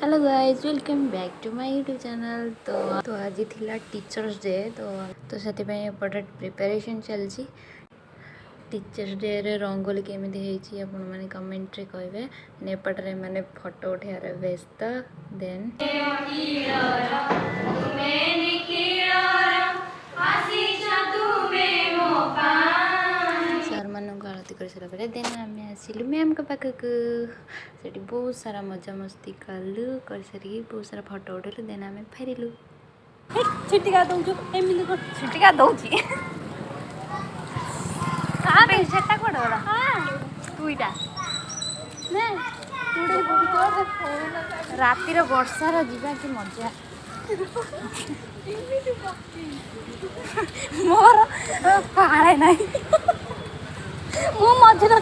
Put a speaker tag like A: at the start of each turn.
A: Hello guys welcome back to my YouTube channel. तो आज थिला टीचर्स डे तो से एपटे प्रिपरेशन चलती। टीचर्स डे रे रंगोली केमी होती आपण मैंने कमेंट रे कहे। एपटे मैंने फोटो उठार व्यस्त देन सर मान आरती कर सारा देन आम आसलु मैम के पाखक से बहुत सारा मजा मस्ती कलु कर सारी बहुत सारा फोटो उठेलु देन आम फेरिलु।
B: छिटिका दउछु एमिली को छिटिका दउछि कहां पे सेटा कोडरा हां तुइटा ने तुडे बहुत राती रो वर्षा रो जीवा की मजा मोर पाळे नाही मु मजे न